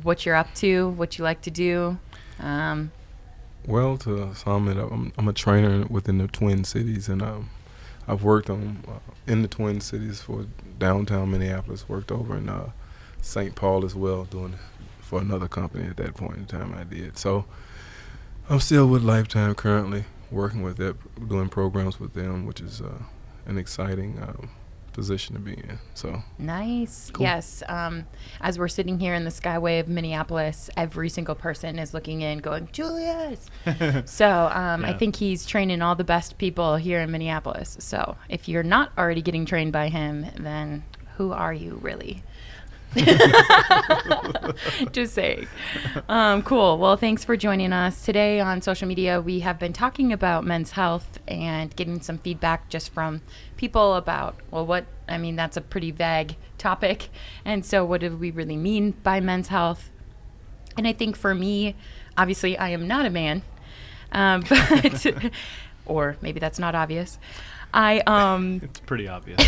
what you're up to, what you like to do. Well, to sum it up, I'm a trainer within the Twin Cities, and I've worked on in the Twin Cities for downtown Minneapolis. Worked over in St. Paul as well, doing for another company at that point in time. I did. So I'm still with Lifetime currently, working with that, doing programs with them, which is an exciting position to be in. So Nice. Cool. Yes. As we're sitting here in the Skyway of Minneapolis, every single person is looking in going, Julius. So I think he's training all the best people here in Minneapolis. So if you're not already getting trained by him, then who are you really? Just saying. Cool. Well, thanks for joining us. Today on social media, we have been talking about men's health and getting some feedback just from people about, well, that's a pretty vague topic. And so what do we really mean by men's health? And I think for me, obviously I am not a man, but, or maybe that's not obvious. It's pretty obvious.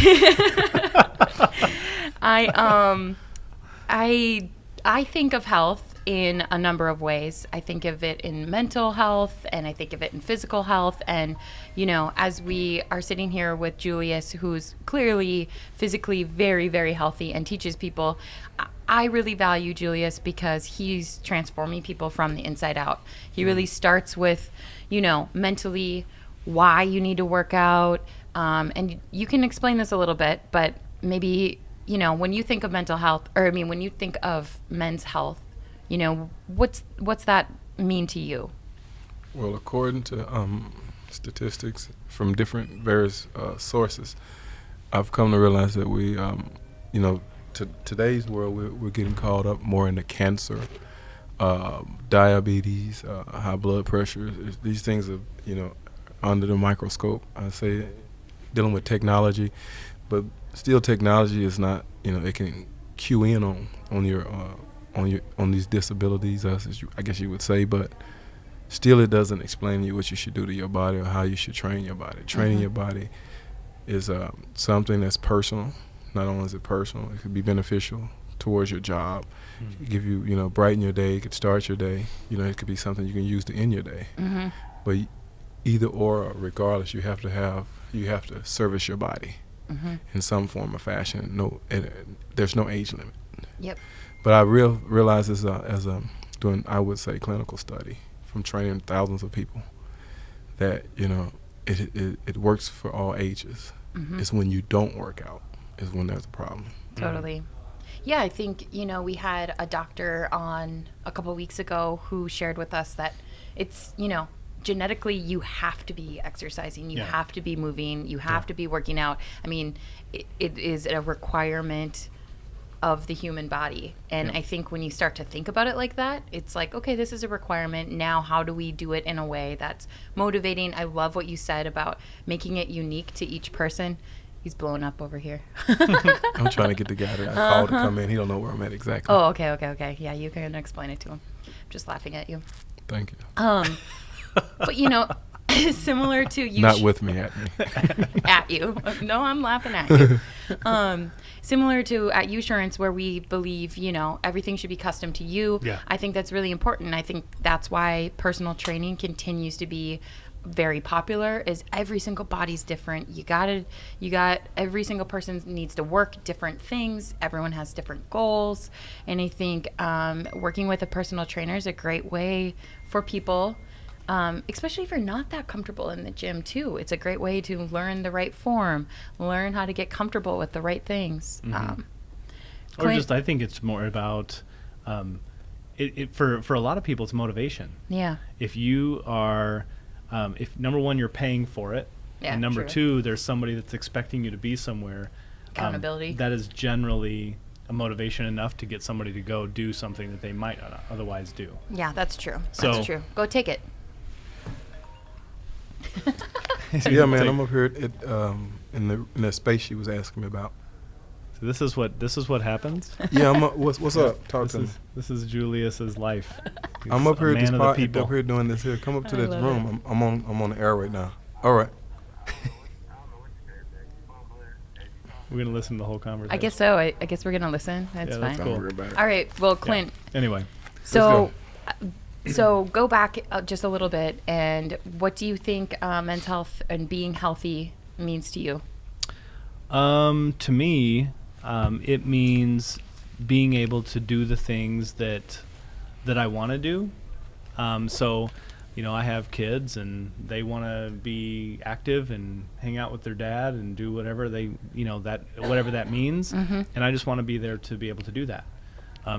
I think of health in a number of ways. I think of it in mental health, and I think of it in physical health. And, as we are sitting here with Julius, who's clearly physically very, very healthy and teaches people, I really value Julius because he's transforming people from the inside out. He really starts with, mentally why you need to work out. And you can explain this a little bit, but maybe when you think of mental health, when you think of men's health, what's that mean to you? Well, according to statistics from different various sources, I've come to realize that we, today's world, we're getting caught up more into cancer, diabetes, high blood pressure. These things are, under the microscope. I say dealing with technology, but still technology is not, it can cue in on these disabilities, I guess you would say, but still it doesn't explain to you what you should do to your body or how you should train your body. Training your body is something that's personal. Not only is it personal, it could be beneficial towards your job. It could give you, brighten your day, it could start your day. It could be something you can use to end your day. But either or, regardless, you have to service your body in some form or fashion. There's no age limit. Yep. But I realize as doing, I would say, clinical study from training thousands of people that it works for all ages. It's when you don't work out is when there's a problem. Totally. Yeah, I think we had a doctor on a couple of weeks ago who shared with us that it's genetically, you have to be exercising, you have to be moving, you have to be working out. It is a requirement of the human body. And I think when you start to think about it like that, it's like, okay, this is a requirement. Now, how do we do it in a way that's motivating? I love what you said about making it unique to each person. He's blowing up over here. I'm trying to get the guy that I called to come in. He don't know where I'm at exactly. Oh, okay. Yeah, you can explain it to him. I'm just laughing at you. Thank you. But similar to you. Not with me, at me. At you. No, I'm laughing at you. Similar to at Usurance, where we believe, everything should be custom to you. Yeah. I think that's really important. I think that's why personal training continues to be very popular, is every single body's different. You got every single person needs to work different things. Everyone has different goals. And I think working with a personal trainer is a great way for people, especially if you're not that comfortable in the gym too. It's a great way to learn the right form, learn how to get comfortable with the right things. I think it's more about for a lot of people, it's motivation. Yeah. If you are, if number one, you're paying for it, and number two, there's somebody that's expecting you to be somewhere. Accountability. That is generally a motivation enough to get somebody to go do something that they might not otherwise do. Yeah, that's true. So, that's true. Go take it. Yeah, man, I'm up here in the space she was asking me about. So this is what happens. Yeah, what's up? Talk to me. This is Julius's life. I'm up here a at this man of the pod, people. up here doing this here. Come up to I this love room. I'm on the air right now. All right. We're going to listen to the whole conversation. I guess so. I guess we're going to listen. That's fine. That's cool. All right. Well, Clint. Yeah. Anyway. So go back just a little bit. And what do you think mental health and being healthy means to you? To me, it means being able to do the things that I want to do. So, I have kids and they want to be active and hang out with their dad and do whatever whatever that means. Mm-hmm. And I just want to be there to be able to do that.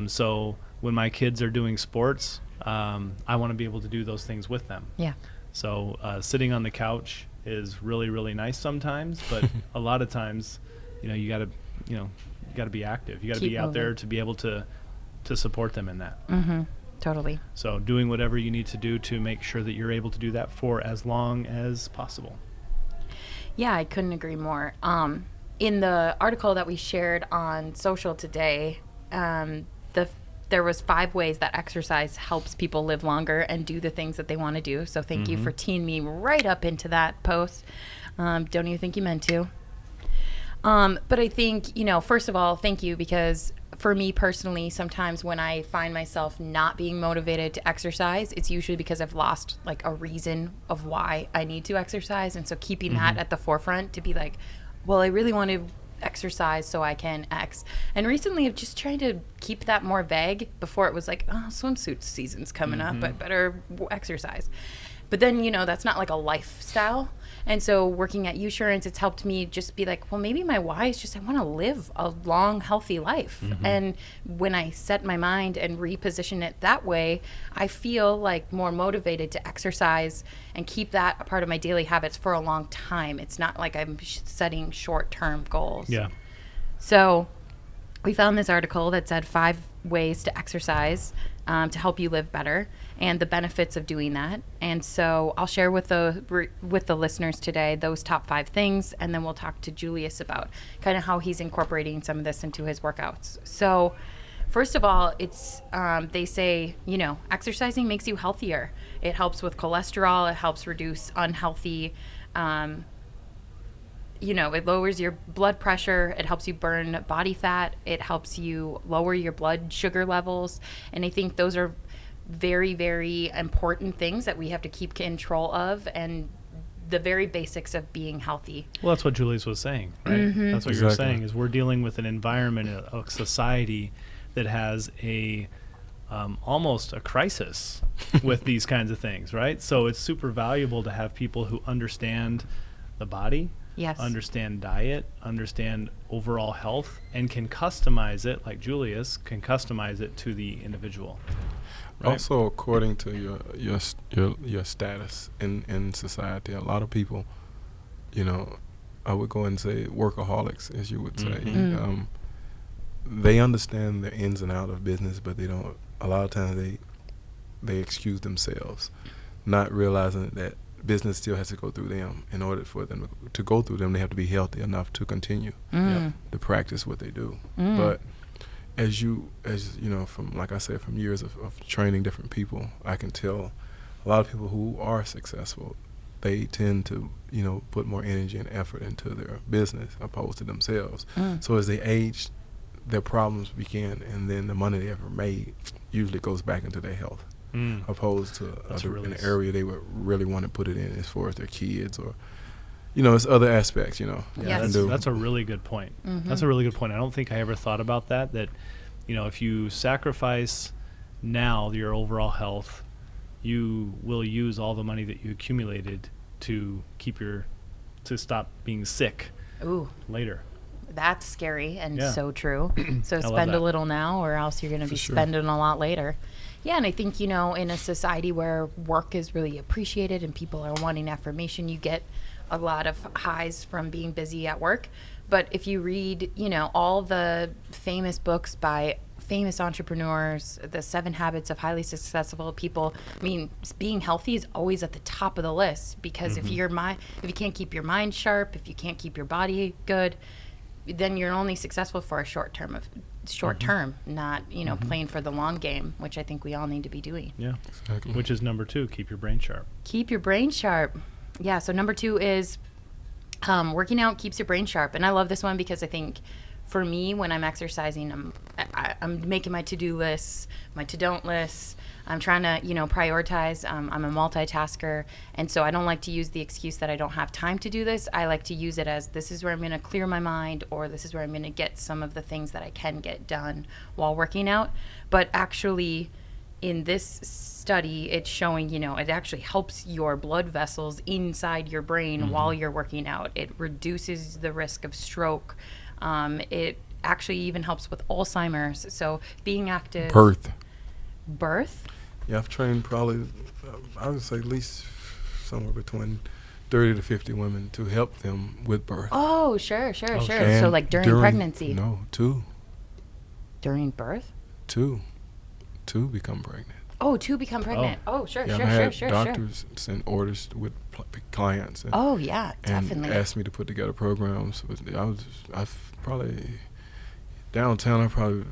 So when my kids are doing sports, I want to be able to do those things with them. Yeah. So sitting on the couch is really, really nice sometimes, but a lot of times, you got to be active. You got to be out there to be able to support them in that. Mm-hmm. Totally. So doing whatever you need to do to make sure that you're able to do that for as long as possible. Yeah, I couldn't agree more. In the article that we shared on social today, there was 5 ways that exercise helps people live longer and do the things that they want to do. So thank you for teeing me right up into that post. Don't even think you meant to. But I think, first of all, thank you, because for me personally, sometimes when I find myself not being motivated to exercise, it's usually because I've lost like a reason of why I need to exercise. And so keeping that at the forefront to be like, well, I really want to exercise so I can X. And recently I've just tried to keep that more vague. Before it was like, oh, swimsuit season's coming up, I better exercise. But then, that's not like a lifestyle. And so working at Usurance, it's helped me just be like, well, maybe my why is just I want to live a long, healthy life. And when I set my mind and reposition it that way, I feel like more motivated to exercise and keep that a part of my daily habits for a long time. It's not like I'm setting short-term goals. Yeah. So we found this article that said 5 ways to exercise to help you live better and the benefits of doing that. And so I'll share with the listeners today those top 5 things, and then we'll talk to Julius about kind of how he's incorporating some of this into his workouts. So first of all, it's they say, exercising makes you healthier. It helps with cholesterol. It helps reduce unhealthy it lowers your blood pressure. It helps you burn body fat. It helps you lower your blood sugar levels. And I think those are very, very important things that we have to keep control of, and the very basics of being healthy. Well, that's what Julius was saying, right? That's what you're saying, is we're dealing with an environment, a society that has almost a crisis with these kinds of things, right? So it's super valuable to have people who understand the body, understand diet, understand overall health, and can customize it, like Julius can customize it to the individual. Right? Also, according to your status in society, a lot of people, I would go and say workaholics, as you would say. They understand the ins and outs of business, but they don't. A lot of times they excuse themselves, not realizing that business still has to go through them. In order for them to go through them, they have to be healthy enough to continue to practice what they do. But as you know, from, like I said, from years of training different people, I can tell a lot of people who are successful, they tend to, put more energy and effort into their business opposed to themselves. So as they age, their problems begin, and then the money they ever made usually goes back into their health, opposed to an area they would really want to put it in as far as their kids or, it's other aspects, That's a really good point. That's a really good point. I don't think I ever thought about that, if you sacrifice now your overall health, you will use all the money that you accumulated to stop being sick later. That's scary and so true. So spend a little now, or else you're going to be spending a lot later. Yeah, and I think, in a society where work is really appreciated and people are wanting affirmation, you get a lot of highs from being busy at work. But if you read, all the famous books by famous entrepreneurs, the 7 Habits of Highly Successful People, being healthy is always at the top of the list, because if you can't keep your mind sharp, if you can't keep your body good, then you're only successful for a short term, not playing for the long game, which I think we all need to be doing. Yeah, exactly. Which is number 2, keep your brain sharp. Keep your brain sharp. Yeah. So number 2 is Working out keeps your brain sharp. And I love this one because I think for me, when I'm exercising, I'm making my to-do lists, my to-don't lists. I'm trying to, prioritize. I'm a multitasker. And so I don't like to use the excuse that I don't have time to do this. I like to use it as this is where I'm going to clear my mind, or this is where I'm going to get some of the things that I can get done while working out. But actually, in this study, it's showing, it actually helps your blood vessels inside your brain while you're working out. It reduces the risk of stroke. It actually even helps with Alzheimer's. So being active. Birth? Yeah, I've trained probably, I would say at least somewhere between 30 to 50 women to help them with birth. Oh, sure. And So like during pregnancy? No, two. During birth? Two become pregnant. Oh, two become pregnant. Oh, sure. I've had doctors send orders with clients. And, definitely. And asked me to put together programs. I've probably, downtown, I've probably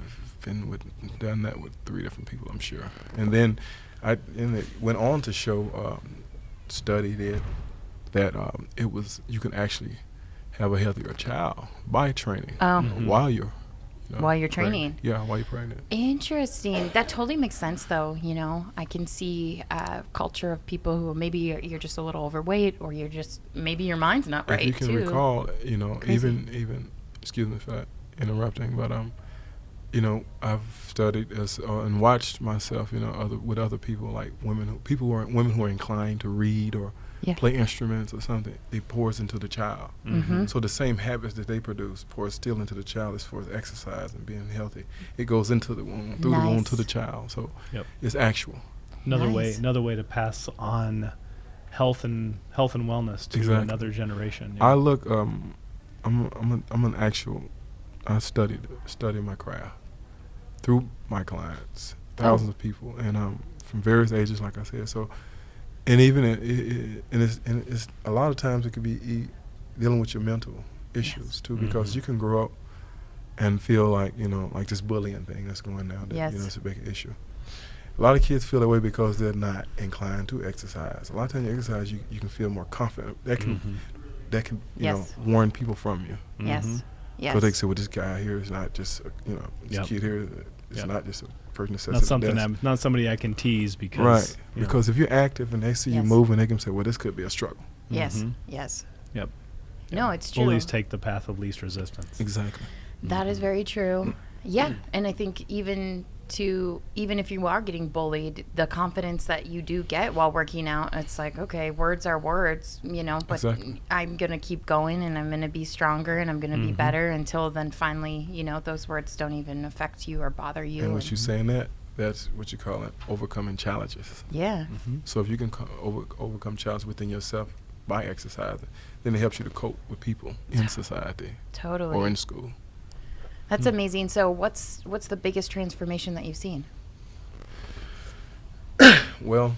done that with 3 different people, I'm sure. And then it went on to show, study that you can actually have a healthier child by training while you're while you're training. Pregnant. Yeah, while you're pregnant. Interesting. That totally makes sense, though. I can see a culture of people who maybe you're just a little overweight, or maybe your mind's not right, If you can too. recall, even excuse me for interrupting, but I've studied and watched myself, with other people, like women who are inclined to read or play instruments or something. It pours into the child. Mm-hmm. So the same habits that they produce pours still into the child as far as exercise and being healthy. It goes into the womb, through the womb to the child. So it's actual. Another way to pass on health and wellness to another generation. I look. I study my craft through my clients, thousands of people, and from various ages, like I said. So, and even it's a lot of times it could be dealing with your mental issues too, because you can grow up and feel like like this bullying thing that's going on. That, it's a big issue. A lot of kids feel that way because they're not inclined to exercise. A lot of times you exercise, you can feel more confident. That can warn people from you. Yes. Because they say, well, this guy here is not just, this kid here, it's not just a person that sits at the desk. Not somebody I can tease because. Right. Because if you're active and they see you moving, they can say, well, this could be a struggle. Yes. Yes. Yep. No, it's true. Bullies take the path of least resistance. Exactly. That is very true. Yeah. And I think even if you are getting bullied, the confidence that you do get while working out, it's like, okay, words are words, but I'm going to keep going, and I'm going to be stronger, and I'm going to be better until then finally, those words don't even affect you or bother you. And what you're saying, that's what you call it, overcoming challenges. Yeah. So if you can overcome challenges within yourself by exercising, then it helps you to cope with people in society. Totally. Or in school. That's amazing. So what's the biggest transformation that you've seen? Well,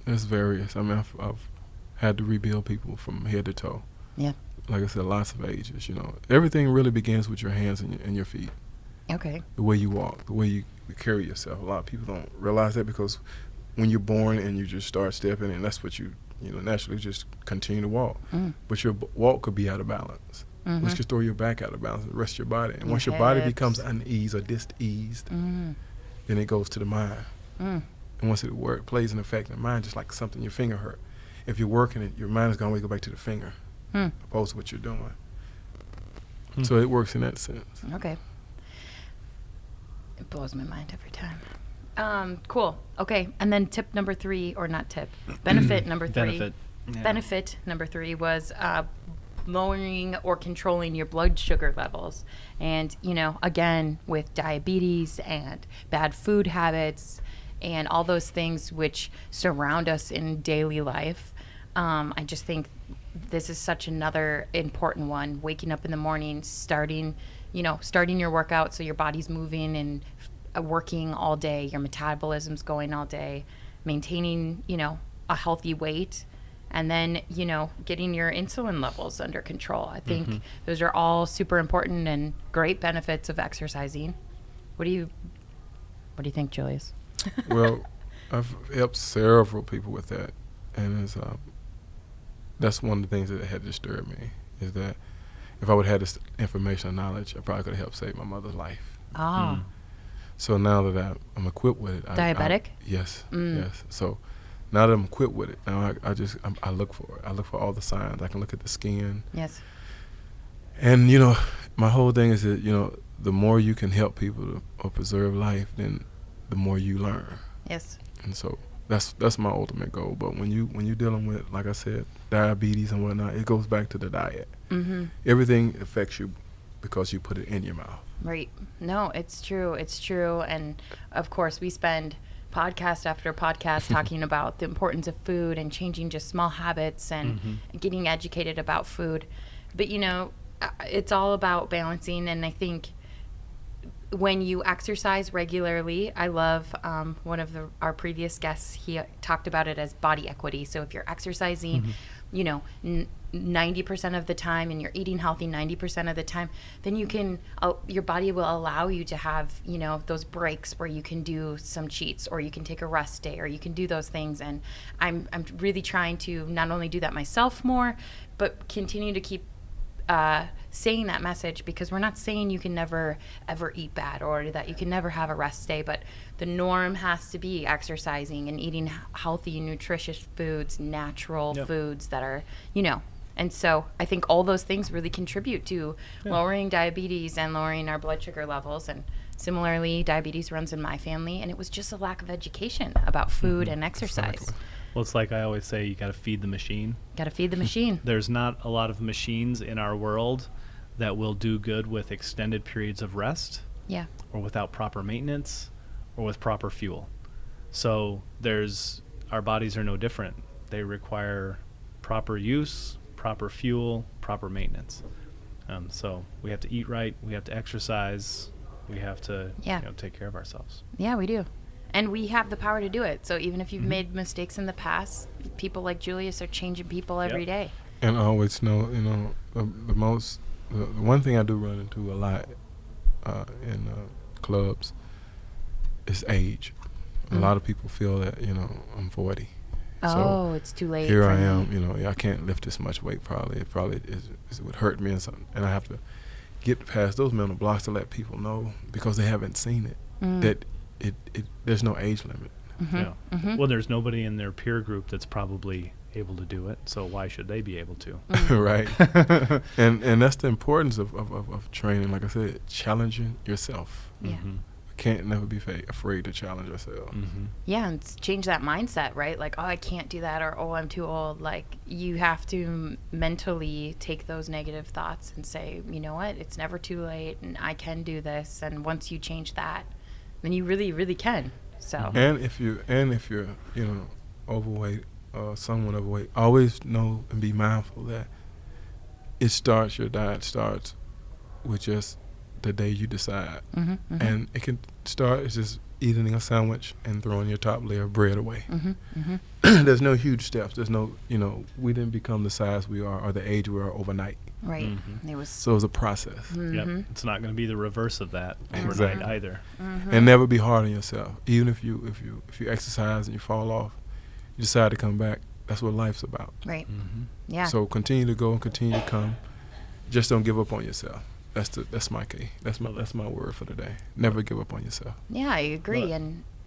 there's various. I mean, I've had to rebuild people from head to toe. Yeah. Like I said, lots of ages, Everything really begins with your hands and your feet. Okay. The way you walk, the way you carry yourself. A lot of people don't realize that because when you're born and you just start stepping, and that's what you naturally just continue to walk. But your walk could be out of balance. Which could throw your back out of balance, the rest of your body. And once your body becomes uneased or diseased, then it goes to the mind. And once it plays an effect in the mind, just like something your finger hurt. If you're working it, your mind is going to go back to the finger, opposed to what you're doing. So it works in that sense. Okay. It blows my mind every time. Cool. Okay. And then tip number 3, or not tip, benefit number 3. Benefit number 3 was lowering or controlling your blood sugar levels. And, again, with diabetes and bad food habits and all those things which surround us in daily life, I just think this is such another important one. Waking up in the morning, starting your workout so your body's moving and working all day, your metabolism's going all day, maintaining, a healthy weight, and then, getting your insulin levels under control. I think those are all super important and great benefits of exercising. What do you think, Julius? Well, I've helped several people with that, and that's one of the things that had disturbed me, is that if I would have had this information or knowledge, I probably could have helped save my mother's life. Ah. So now that I'm equipped with it. Diabetic? Yes, yes. So now that I'm equipped with it, now I look for it. I look for all the signs. I can look at the skin. Yes. And, my whole thing is that, the more you can help people or preserve life, then the more you learn. Yes. And so that's my ultimate goal. But when you're dealing with, like I said, diabetes and whatnot, it goes back to the diet. Mm-hmm. Everything affects you because you put it in your mouth. Right. No, it's true. It's true. And of course, we spend podcast after podcast talking about the importance of food and changing just small habits and getting educated about food. But, it's all about balancing. And I think when you exercise regularly, I love one of our previous guests, he talked about it as body equity. So if you're exercising, 90% of the time and you're eating healthy 90% of the time, then you can, your body will allow you to have, those breaks where you can do some cheats, or you can take a rest day, or you can do those things. And I'm really trying to not only do that myself more, but continue to keep saying that message, because we're not saying you can never ever eat bad or that you can never have a rest day, but the norm has to be exercising and eating healthy, nutritious foods, natural foods that are, and so I think all those things really contribute to lowering diabetes and lowering our blood sugar levels. And similarly, diabetes runs in my family, and it was just a lack of education about food and exercise. Exactly. Well, it's like I always say, you got to feed the machine. Got to feed the machine. There's not a lot of machines in our world that will do good with extended periods of rest, or without proper maintenance, or with proper fuel. So our bodies are no different. They require proper use, proper fuel, proper maintenance. So we have to eat right, we have to exercise, we have to take care of ourselves. Yeah, we do. And we have the power to do it. So even if you've made mistakes in the past, people like Julius are changing people every day. And I always know, the one thing I do run into a lot in clubs is age. A lot of people feel that, I'm 40. Oh, so it's too late. Here I am, I can't lift this much weight probably. It would hurt me and I have to get past those mental blocks to let people know, because they haven't seen it, that there's no age limit. Well, there's nobody in their peer group that's probably able to do it, so why should they be able to? Right. and that's the importance of training. Like I said, challenging yourself. Can't never be afraid to challenge yourself. Yeah, and change that mindset, right? Like, oh, I can't do that, or oh, I'm too old. Like, you have to mentally take those negative thoughts and say, you know what, it's never too late, and I can do this. And once you change that, then you really, really can. So. And if you're overweight or somewhat overweight, always know and be mindful that your diet starts with just the day you decide. And it can start as just eating a sandwich and throwing your top layer of bread away. There's no huge steps. There's no, we didn't become the size we are or the age we are overnight. Right. So it was a process. It's not going to be the reverse of that overnight either. And never be hard on yourself. Even if you exercise and you fall off, you decide to come back. That's what life's about. Right. Yeah. So continue to go and continue to come. Just don't give up on yourself. That's my key. That's my word for today. Never give up on yourself. Yeah, I agree.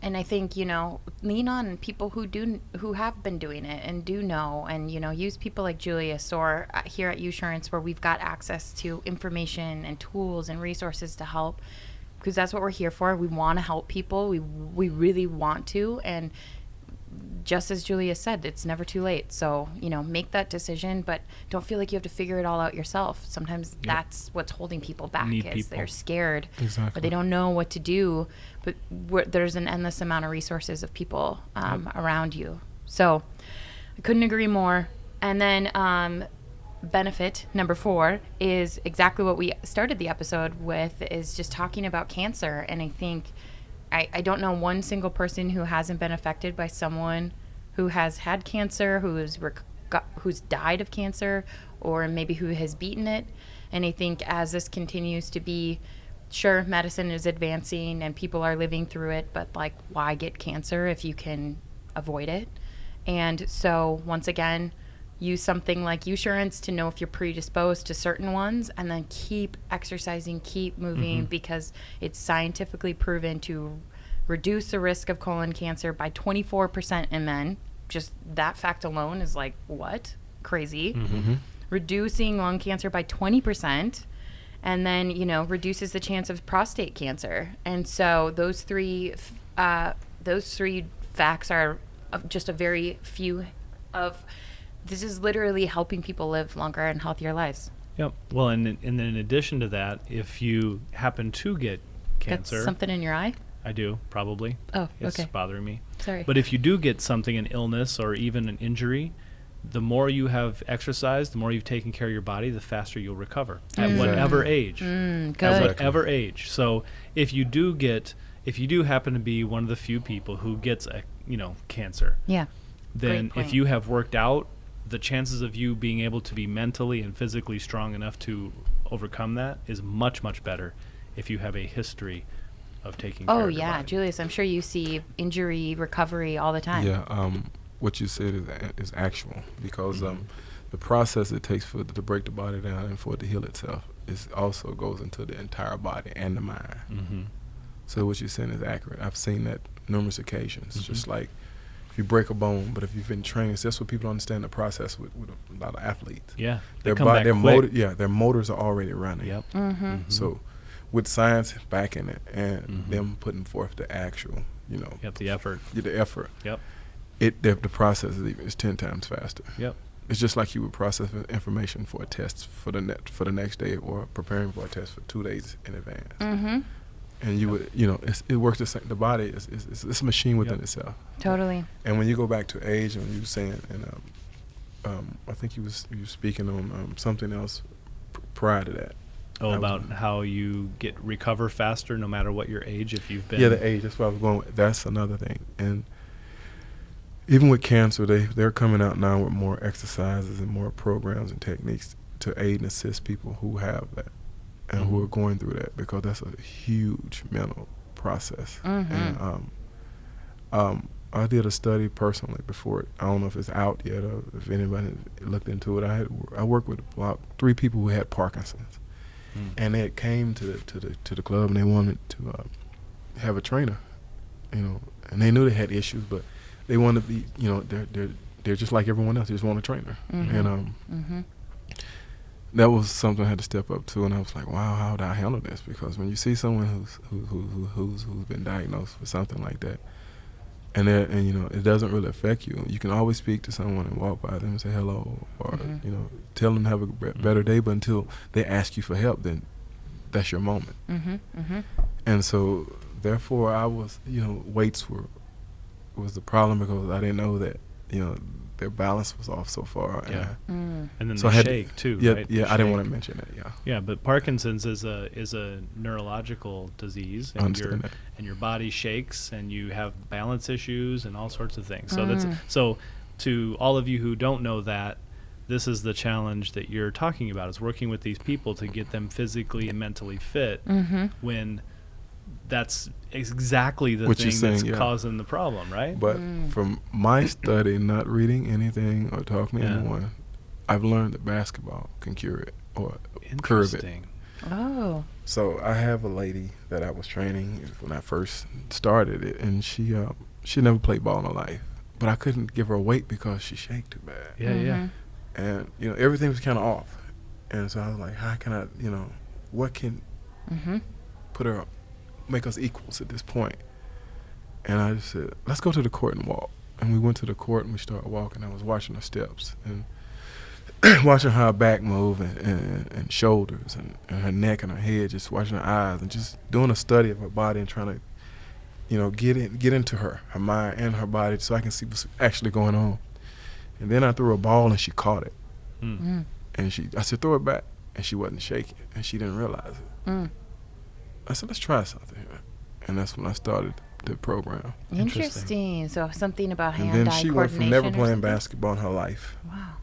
And I think, lean on people who have been doing it and do know, and, use people like Julius or here at Usurance, where we've got access to information and tools and resources to help, because that's what we're here for. We want to help people. We really want to. And just as Julius said, it's never too late. So, make that decision, but don't feel like you have to figure it all out yourself. Sometimes that's what's holding people back, they're scared, or they don't know what to do. But there's an endless amount of resources of people around you. So I couldn't agree more. And then benefit number 4 is exactly what we started the episode with, is just talking about cancer. And I think I don't know one single person who hasn't been affected by someone who has had cancer, who's died of cancer, or maybe who has beaten it. And I think as this continues to be, sure, medicine is advancing and people are living through it, but like, why get cancer if you can avoid it? And so once again, use something like Usurance to know if you're predisposed to certain ones, and then keep exercising, keep moving, because it's scientifically proven to reduce the risk of colon cancer by 24% in men. Just that fact alone is like, what? Crazy. Reducing lung cancer by 20%, and then, you know, reduces the chance of prostate cancer. And so those three facts are just a very few of. This is literally helping people live longer and healthier lives. Yep. Well, and then in addition to that, if you happen to get cancer, Got something in your eye? I do, probably. Oh, It's okay. bothering me. Sorry. But if you do get something, an illness or even an injury, the more you have exercised, the more you've taken care of your body, the faster you'll recover at whatever age. Good. At whatever age. So if you do happen to be one of the few people who gets cancer, Yeah. then Great point. if you have worked out, the chances of you being able to be mentally and physically strong enough to overcome that is much, much better if you have a history of taking care Oh, of your yeah. body. Julius, I'm sure you see injury recovery all the time. Yeah, what you said is actual, because the process it takes to break the body down and for it to heal itself also goes into the entire body and the mind. So what you're saying is accurate. I've seen that numerous occasions. Just like if you break a bone, but if you've been training, so that's what people don't understand the process with a lot of athletes. Yeah. Their come back quick. their motors are already running. Yep. So with science backing it and them putting forth the actual, Yep, the effort. the effort, Yep. the process is 10 times faster. Yep. It's just like you would process information for a test for the next day, or preparing for a test for 2 days in advance. And you would, it works the same. The body is it's a machine within itself. Totally. And when you go back to age, and you were saying, and I think you was speaking on something else prior to that. Oh, about how you recover faster no matter what your age, if you've been. Yeah, the age. That's what I was going with. That's another thing. And even with cancer, they're coming out now with more exercises and more programs and techniques to aid and assist people who have that and who are going through that, because that's a huge mental process. And I did a study personally before it. I don't know if it's out yet or if anybody looked into it. I worked with about 3 people who had Parkinson's, and they had came to the club and they wanted to have a trainer, and they knew they had issues, but they wanted to be, they're just like everyone else. They just want a trainer, and that was something I had to step up to, and I was like, wow, how would I handle this? Because when you see someone who's been diagnosed with something like that, and it doesn't really affect you, you can always speak to someone and walk by them and say hello, or tell them to have a better day. But until they ask you for help, then that's your moment. And so therefore, I was, weights was the problem, because I didn't know that their balance was off so far. Yeah. And then So they I shake too, Yeah, right? yeah. They I didn't shake. want to mention that. Yeah. Yeah, but Parkinson's is a neurological disease, I and understand that. your body shakes, and you have balance issues and all sorts of things. So so to all of you who don't know that, this is the challenge that you're talking about, is working with these people to get them physically and mentally fit when that's exactly the What you're thing saying, that's yeah. causing the problem, right? But from my study, not reading anything or talking to anyone, I've learned that basketball can cure it or curb it. Interesting. Oh. So I have a lady that I was training when I first started it, and she never played ball in her life, but I couldn't give her a weight because she shaked too bad. Yeah, yeah. And everything was kind of off, and so I was like, how can I, what can put her, make us equals at this point? And I just said, let's go to the court and walk. And we went to the court and we started walking. I was watching her steps and watching her back move and shoulders and her neck and her head, just watching her eyes and just doing a study of her body and trying to, get into her mind and her body so I can see what's actually going on. And then I threw a ball and she caught it. And I said, throw it back. And she wasn't shaking and she didn't realize it. I said, let's try something here. And that's when I started the program. Interesting. So something about And hand-eye then she went from coordination never or playing something? basketball in her life Wow.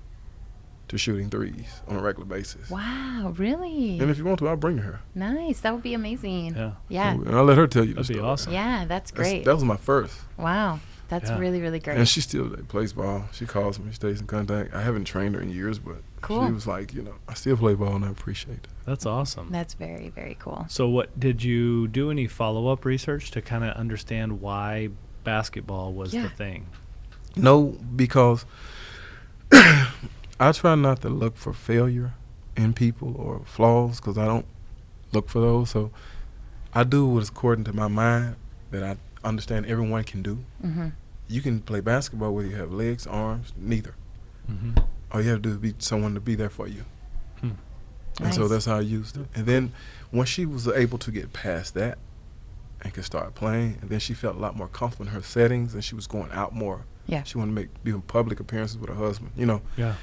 to shooting threes on a regular basis. Wow, really? And if you want to, I'll bring her. Nice. That would be amazing. Yeah. Yeah. And I'll let her tell you the That'd be story. awesome. Yeah, that's great. That was my first. Wow. That's Yeah. really, really great. And she still plays ball. She calls me, stays in contact. I haven't trained her in years, but Cool. she was like, I still play ball, and I appreciate it. That's awesome. That's very, very cool. So what did you do any follow-up research to kind of understand why basketball was Yeah. the thing? No, because I try not to look for failure in people or flaws, because I don't look for those. So I do what's according to my mind that I understand everyone can do. Mm-hmm. You can play basketball whether you have legs, arms, neither. Mm-hmm. All you have to do is be someone to be there for you. Hmm. And so Nice. that's how I used it. And then once she was able to get past that and could start playing, and then she felt a lot more comfortable in her settings, and she was going out more. Yeah. She wanted to be in public appearances with her husband, Yeah.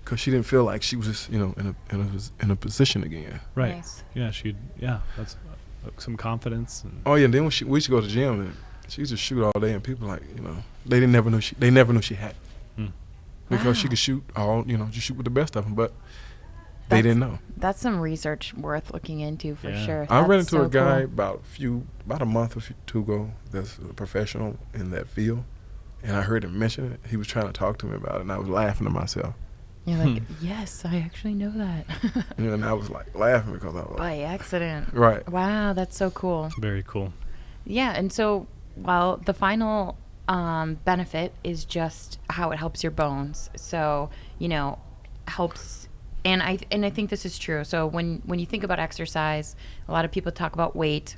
because she didn't feel like she was just, in a position again. Right. Nice. Yeah. That's some confidence. And Oh yeah, and then when we used to go to the gym, and she used to shoot all day, and people like, they never knew she had it. Hmm. Because she Wow. could shoot just shoot with the best of them, but they That's- didn't know. That's some research worth looking into for Yeah. sure. I ran That's into so a guy cool. about a month or two ago that's a professional in that field, and I heard him mention it. He was trying to talk to me about it, and I was laughing to myself. You're like, yes, I actually know that. And I was like laughing because I was like, By accident. right. Wow, that's so cool. very cool. Yeah, and so, well, the final benefit is just how it helps your bones. So, helps, and I think this is true. So when you think about exercise, a lot of people talk about weight.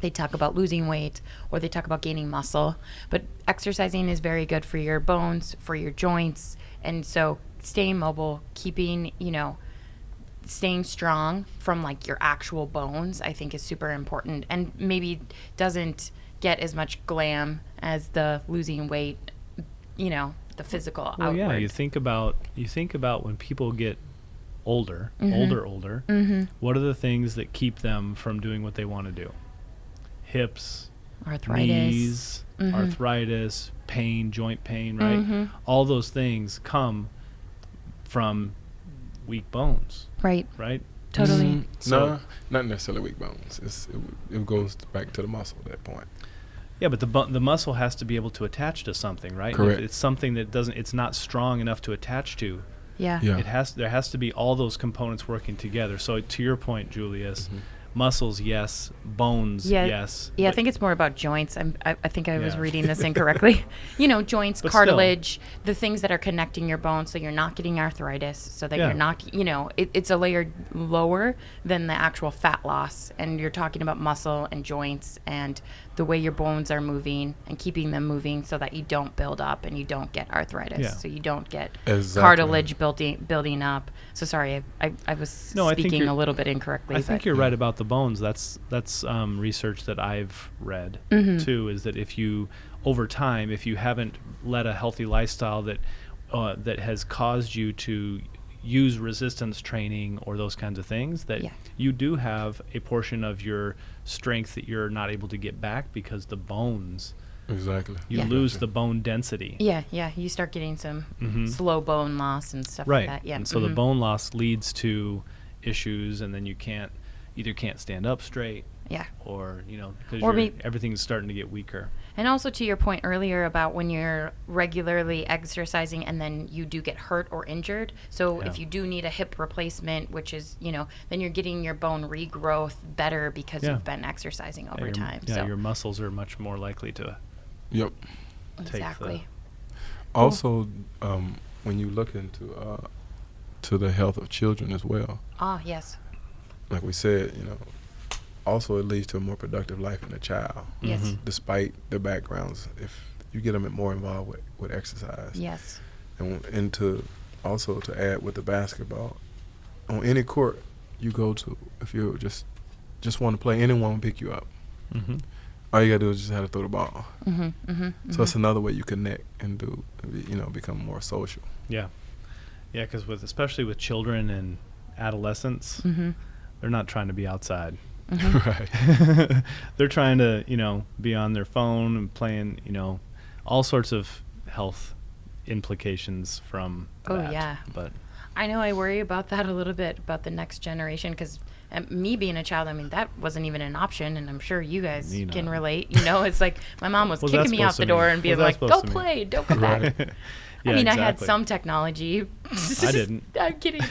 They talk about losing weight, or they talk about gaining muscle. But exercising is very good for your bones, for your joints, and so staying mobile, keeping, staying strong from like your actual bones, I think is super important, and maybe doesn't get as much glam as the losing weight, the physical Well, yeah. outward. You think about when people get older, Mhm. older. Mm-hmm. What are the things that keep them from doing what they want to do? Hips, Arthritis. knees, Mhm. arthritis, pain, joint pain, right? Mhm. All those things come from weak bones, Right. right? Totally. Mhm. So- No, not necessarily weak bones. It goes back to the muscle at that point. Yeah, but the muscle has to be able to attach to something, right? Correct. If it's something that it's not strong enough to attach to. Yeah. Yeah. There has to be all those components working together. So to your point, Julius, Mhm. muscles, yes, bones, Yeah. yes. Yeah, I but- think it's more about joints. I think I was Yeah. reading this incorrectly. Joints, But cartilage, the things that are connecting your bones, so you're not getting arthritis, so that Yeah. you're not, it's a layer lower than the actual fat loss. And you're talking about muscle and joints and the way your bones are moving and keeping them moving so that you don't build up and you don't get arthritis. Yeah. So you don't get Exactly. cartilage building up. So sorry, I was No, I think speaking you're- a little bit incorrectly. I think but- you're right about the bones. That's research that I've read Mhm. too. Is that if you over time, if you haven't led a healthy lifestyle that has caused you to use resistance training or those kinds of things, that Yeah. you do have a portion of your strength that you're not able to get back because the bones, Exactly. you Yeah. lose the bone density. Yeah, you start getting some Mhm. slow bone loss and stuff Right. like that. Yeah. And so the mhm. bone loss leads to issues, and then you either can't stand up straight, Yeah. or because Or may- everything's starting to get weaker. And also to your point earlier about when you're regularly exercising and then you do get hurt or injured. So Yeah. if you do need a hip replacement, which is, then you're getting your bone regrowth better because Yeah. you've been exercising over your, time. Yeah, so your muscles are much more likely to. Yep. exactly. Also, when you look into to the health of children as well, Ah, yes. like we said, also it leads to a more productive life in a child, Yes. Mhm. despite the backgrounds. If you get them more involved with exercise, Yes. and to add with the basketball, on any court you go to, if you just want to play, anyone will pick you up. Mm-hmm. All you gotta do is just have to throw the ball. Mm-hmm, mm-hmm, So it's another way you connect and become more social. Yeah, because especially with children and adolescents, mm-hmm. they're not trying to be outside. Mm-hmm. Right. They're trying to be on their phone and playing all sorts of health implications from Oh, that. yeah. But I know I worry about that a little bit, about the next generation, because And me being a child, I mean, that wasn't even an option, and I'm sure you guys Me can not. relate. You know, it's like my mom was What's that kicking me out supposed the to door mean? and being What's that like, "Go supposed to mean?" play, don't come back." Yeah, I mean, I had exactly. some technology. I didn't. I'm kidding.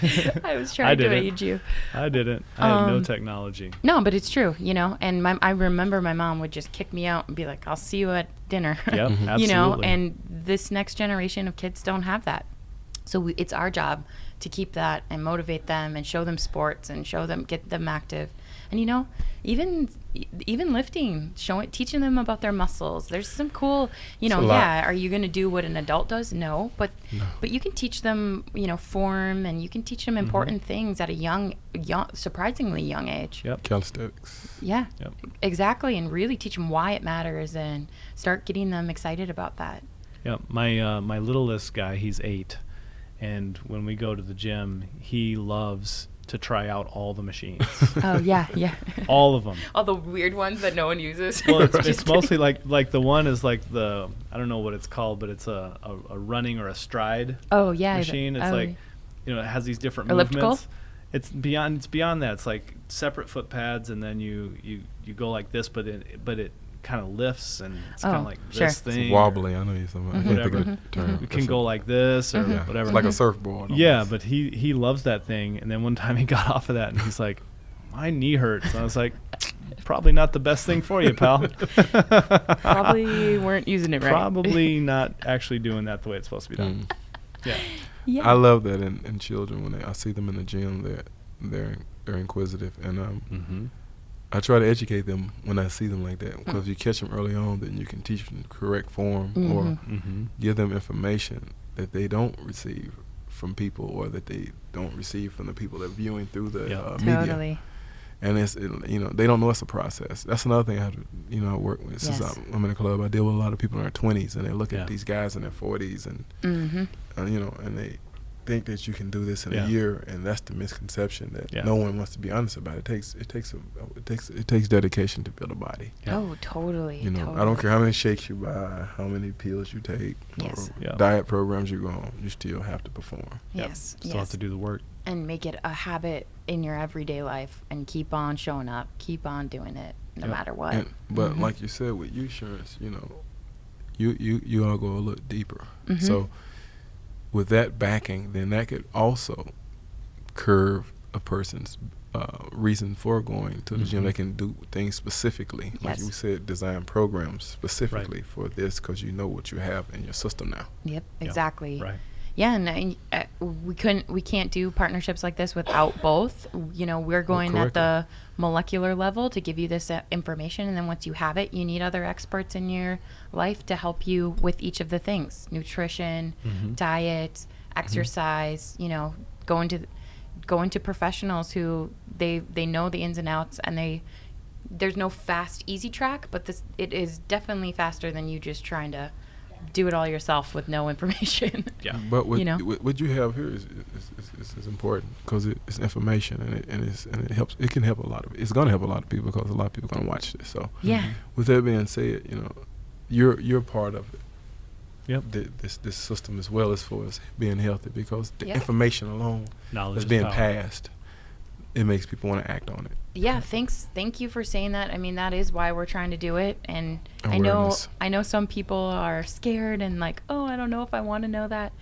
I was I trying to didn't. aid you. I didn't. I had no technology. No, but it's true, you know. And I remember my mom would just kick me out and be like, "I'll see you at dinner." Yep, absolutely. You know, and this next generation of kids don't have that. So it's our job to keep that and motivate them and show them sports and get them active. And you know, even lifting, teaching them about their muscles. There's some cool, you know, are you going to do what an adult does? No, but you can teach them, you know, form, and you can teach them important things at a young, surprisingly young age. Yep. Calisthenics. Yeah, Yep. exactly. And really teach them why it matters and start getting them excited about that. Yep. My littlest guy, he's 8, and when we go to the gym, he loves to try out all the machines. Oh, yeah. All of them. All the weird ones that no one uses. Well, it's Just mostly like the one is like the, I don't know what it's called, but it's a running or a stride oh, yeah. machine. It's like, you know, it has these different Elliptical? movements. It's beyond that. It's like separate foot pads, and then you go like this, but it kind of lifts, and it's kind of like sure. this thing. It's wobbly. I know you're talking about. I can't think of the term. It can go like this or Yeah, whatever. it's like a surfboard. Yeah, almost. but he loves that thing. And then one time he got off of that, and he's like, "My knee hurts." And I was like, "Probably not the best thing for you, pal." Probably weren't using it right. Probably not actually doing that the way it's supposed to be done. Yeah. Yeah. I love that in children when I see them in the gym. They're inquisitive, and I try to educate them when I see them like that. Because if you catch them early on, then you can teach them the correct form or give them information that they don't receive from people, or that they don't receive from the people they're viewing through the media. Totally. And you know, they don't know it's a process. That's another thing I have to, you know, I work with. Since I'm in a club, I deal with a lot of people in their 20s, and they look at these guys in their 40s, and you know, and they think that you can do this in a year, and that's the misconception that no one wants to be honest about. It takes dedication to build a body. Yeah. Oh, totally. You know, totally. I don't care how many shakes you buy, how many pills you take, or diet programs you go on. You still have to perform. Yes. Still have to do the work. And make it a habit in your everyday life, and keep on showing up, keep on doing it, no matter what. But like you said, with insurance, you know, you all go a little deeper. So with that backing, then that could also curve a person's reason for going to the gym. They can do things specifically, like you said, design programs specifically for this, because you know what you have in your system now. Yep, exactly. Right. Yeah, and we can't do partnerships like this without both. You know, we're going at the molecular level to give you this information, and then once you have it, you need other experts in your life to help you with each of the things: nutrition, diet, exercise. You know, going to professionals who they know the ins and outs, and there's no fast, easy track, but it is definitely faster than you just trying to do it all yourself with no information. Yeah. But what You know? what you have here is important, because it's information, and it helps. It can help a lot of. It's going to help a lot of people, because a lot of people are going to watch this. So with that being said, you know, you're part of it. Yep. This system, as well as for us being healthy, because the Yeah. information alone Knowledge that's is being power. passed, it makes people want to act on it. Yeah, thank you for saying that. I mean, that is why we're trying to do it. And Awareness. I know some people are scared and like, oh, I don't know if I want to know that.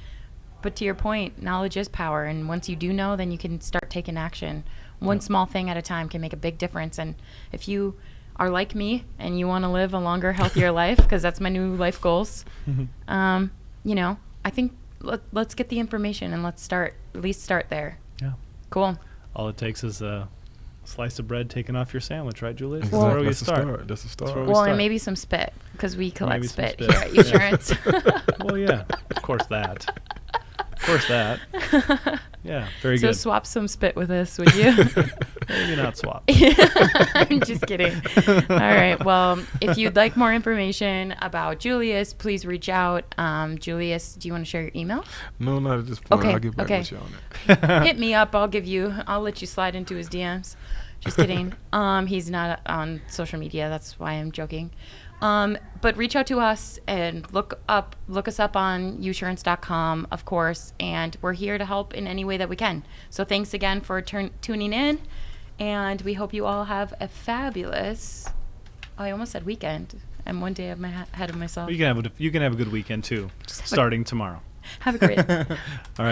But to your point, knowledge is power. And once you do know, then you can start taking action. One small thing at a time can make a big difference. And if you are like me and you want to live a longer, healthier life, because that's my new life goals, you know, I think let's get the information, and let's at least start there. Yeah. Cool. All it takes is a slice of bread taken off your sandwich, right, Julius? Exactly. That's where we That's a start. start. That's a start. where we Well, start. and maybe some spit, because we collect Maybe some spit spit. here at Insurance. Well, yeah, of course that. Of course that. Yeah, very So good. swap some spit with us, would you? Maybe not swap. I'm just kidding. All right. Well, if you'd like more information about Julius, please reach out. Julius, do you want to share your email? No, not at this point. Okay, I'll get back okay. with you on that. Hit me up. I'll let you slide into his DMs. Just kidding. He's not on social media. That's why I'm joking. But reach out to us and look us up on usurance.com, of course, and we're here to help in any way that we can. So thanks again for tuning in, And we hope you all have a fabulous, I almost said weekend. I'm one day ahead of myself. You can have a good weekend too, starting tomorrow. Have a great All right.